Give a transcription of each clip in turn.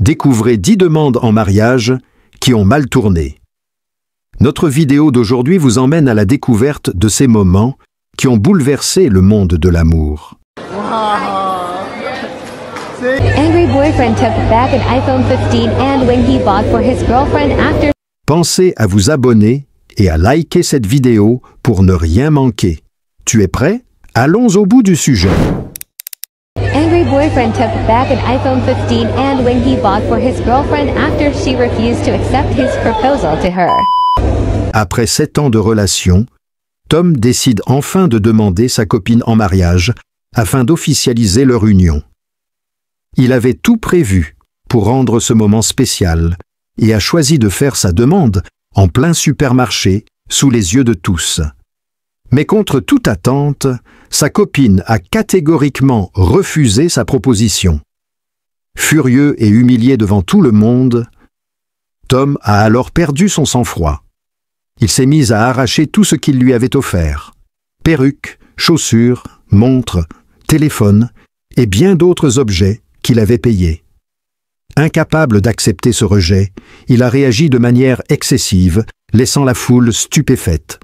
Découvrez 10 demandes en mariage qui ont mal tourné. Notre vidéo d'aujourd'hui vous emmène à la découverte de ces moments qui ont bouleversé le monde de l'amour. Angry boyfriend took back an iPhone 15 and when he bought for his girlfriend after. Pensez à vous abonner et à liker cette vidéo pour ne rien manquer. Tu es prêt? Allons au bout du sujet. Angry boyfriend took back an iPhone 15 and when he bought for his girlfriend after she refused to accept his proposal to her. Après 7 ans de relation, Tom décide enfin de demander sa copine en mariage afin d'officialiser leur union. Il avait tout prévu pour rendre ce moment spécial et a choisi de faire sa demande en plein supermarché sous les yeux de tous. Mais contre toute attente, sa copine a catégoriquement refusé sa proposition. Furieux et humilié devant tout le monde, Tom a alors perdu son sang-froid. Il s'est mis à arracher tout ce qu'il lui avait offert. Perruques, chaussures, montres, téléphones et bien d'autres objets qu'il avait payés. Incapable d'accepter ce rejet, il a réagi de manière excessive, laissant la foule stupéfaite.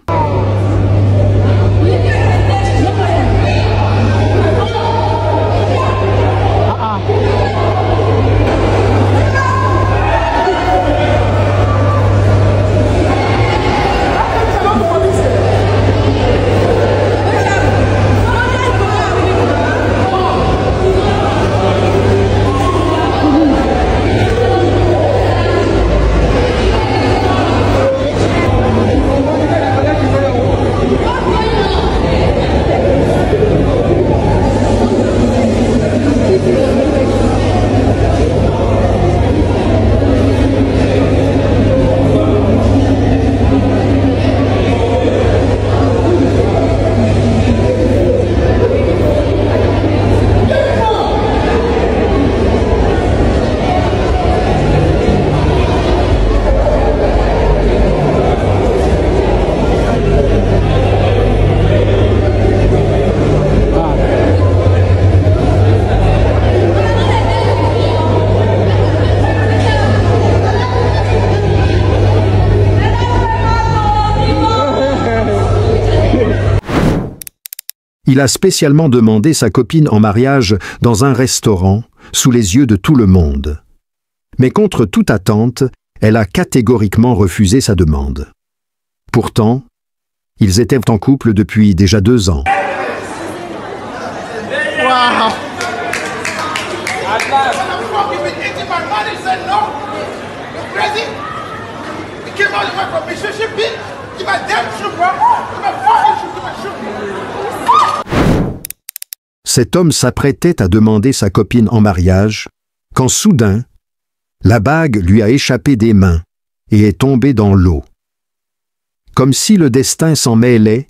Il a spécialement demandé sa copine en mariage dans un restaurant, sous les yeux de tout le monde. Mais contre toute attente, elle a catégoriquement refusé sa demande. Pourtant, ils étaient en couple depuis déjà 2 ans. Wow. Cet homme s'apprêtait à demander sa copine en mariage, quand soudain, la bague lui a échappé des mains et est tombée dans l'eau. Comme si le destin s'en mêlait,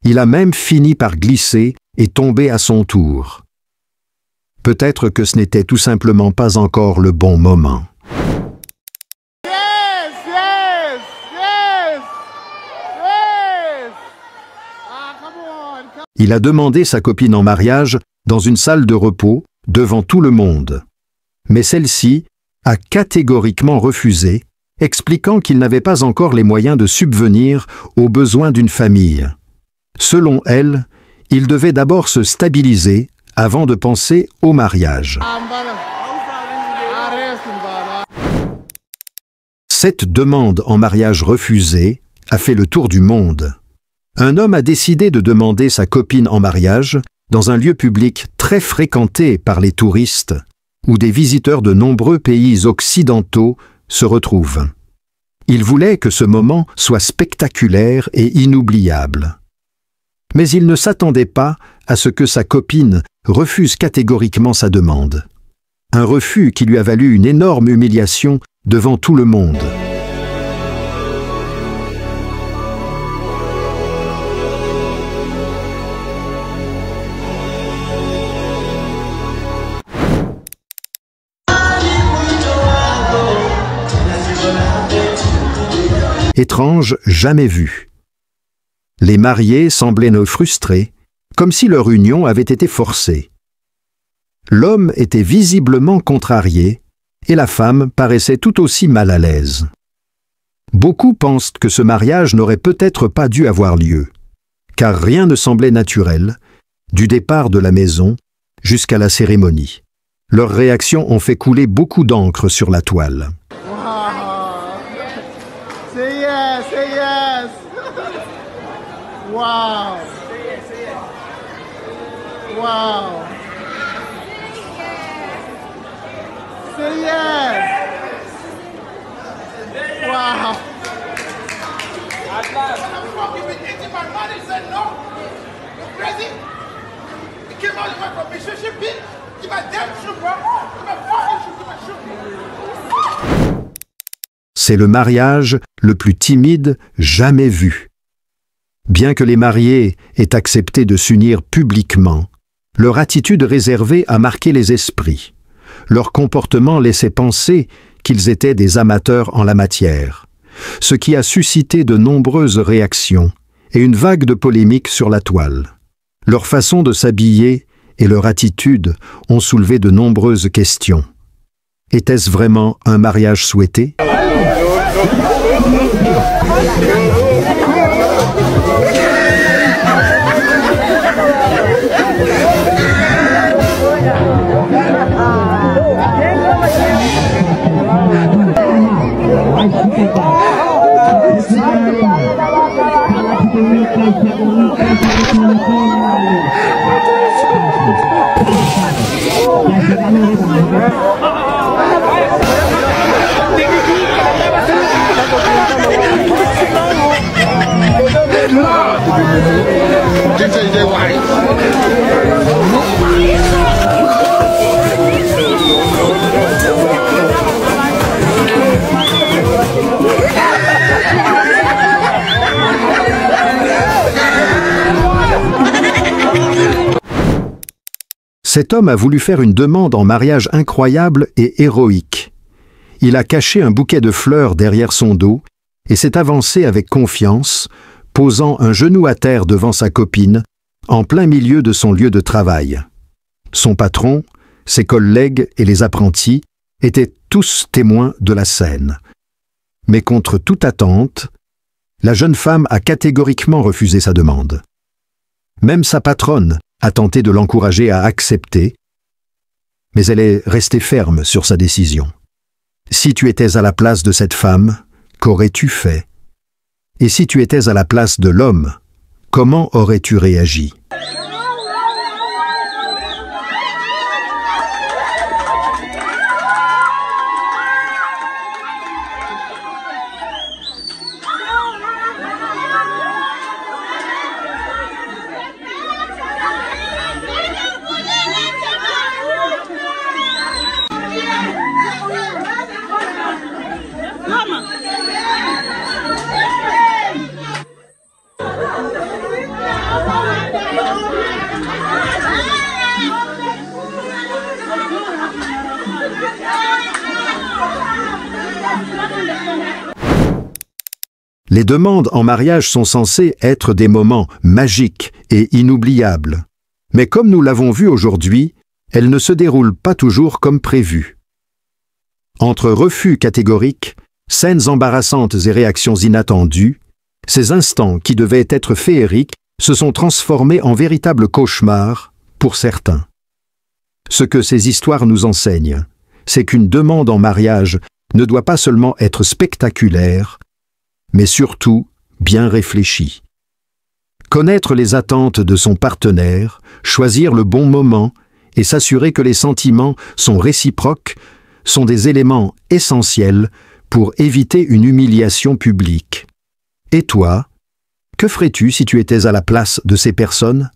il a même fini par glisser et tomber à son tour. Peut-être que ce n'était tout simplement pas encore le bon moment. Il a demandé sa copine en mariage dans une salle de repos devant tout le monde. Mais celle-ci a catégoriquement refusé, expliquant qu'il n'avait pas encore les moyens de subvenir aux besoins d'une famille. Selon elle, il devait d'abord se stabiliser avant de penser au mariage. Cette demande en mariage refusée a fait le tour du monde. Un homme a décidé de demander sa copine en mariage dans un lieu public très fréquenté par les touristes, où des visiteurs de nombreux pays occidentaux se retrouvent. Il voulait que ce moment soit spectaculaire et inoubliable. Mais il ne s'attendait pas à ce que sa copine refuse catégoriquement sa demande. Un refus qui lui a valu une énorme humiliation devant tout le monde. Étrange jamais vu. Les mariés semblaient frustrés, comme si leur union avait été forcée. L'homme était visiblement contrarié et la femme paraissait tout aussi mal à l'aise. Beaucoup pensent que ce mariage n'aurait peut-être pas dû avoir lieu, car rien ne semblait naturel, du départ de la maison jusqu'à la cérémonie. Leurs réactions ont fait couler beaucoup d'encre sur la toile. Wow. Say yes, say yes. Wow. Wow. Say yes. Wow. C'est le mariage le plus timide jamais vu. Bien que les mariés aient accepté de s'unir publiquement, leur attitude réservée a marqué les esprits. Leur comportement laissait penser qu'ils étaient des amateurs en la matière, ce qui a suscité de nombreuses réactions et une vague de polémiques sur la toile. Leur façon de s'habiller et leur attitude ont soulevé de nombreuses questions. Était-ce vraiment un mariage souhaité ? Cet homme a voulu faire une demande en mariage incroyable et héroïque. Il a caché un bouquet de fleurs derrière son dos et s'est avancé avec confiance, posant un genou à terre devant sa copine, en plein milieu de son lieu de travail. Son patron, ses collègues et les apprentis étaient tous témoins de la scène. Mais contre toute attente, la jeune femme a catégoriquement refusé sa demande. Même sa patronne a tenté de l'encourager à accepter, mais elle est restée ferme sur sa décision. Si tu étais à la place de cette femme, qu'aurais-tu fait? Et si tu étais à la place de l'homme, comment aurais-tu réagi? Les demandes en mariage sont censées être des moments magiques et inoubliables. Mais comme nous l'avons vu aujourd'hui, elles ne se déroulent pas toujours comme prévu. Entre refus catégoriques, scènes embarrassantes et réactions inattendues, ces instants qui devaient être féeriques se sont transformés en véritables cauchemars pour certains. Ce que ces histoires nous enseignent, c'est qu'une demande en mariage ne doit pas seulement être spectaculaire, mais surtout bien réfléchie. Connaître les attentes de son partenaire, choisir le bon moment et s'assurer que les sentiments sont réciproques sont des éléments essentiels pour éviter une humiliation publique. Et toi, que ferais-tu si tu étais à la place de ces personnes?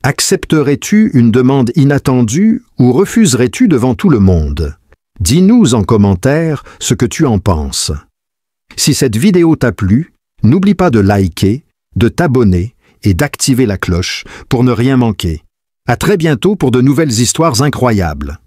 Accepterais-tu une demande inattendue ou refuserais-tu devant tout le monde? Dis-nous en commentaire ce que tu en penses. Si cette vidéo t'a plu, n'oublie pas de liker, de t'abonner et d'activer la cloche pour ne rien manquer. À très bientôt pour de nouvelles histoires incroyables.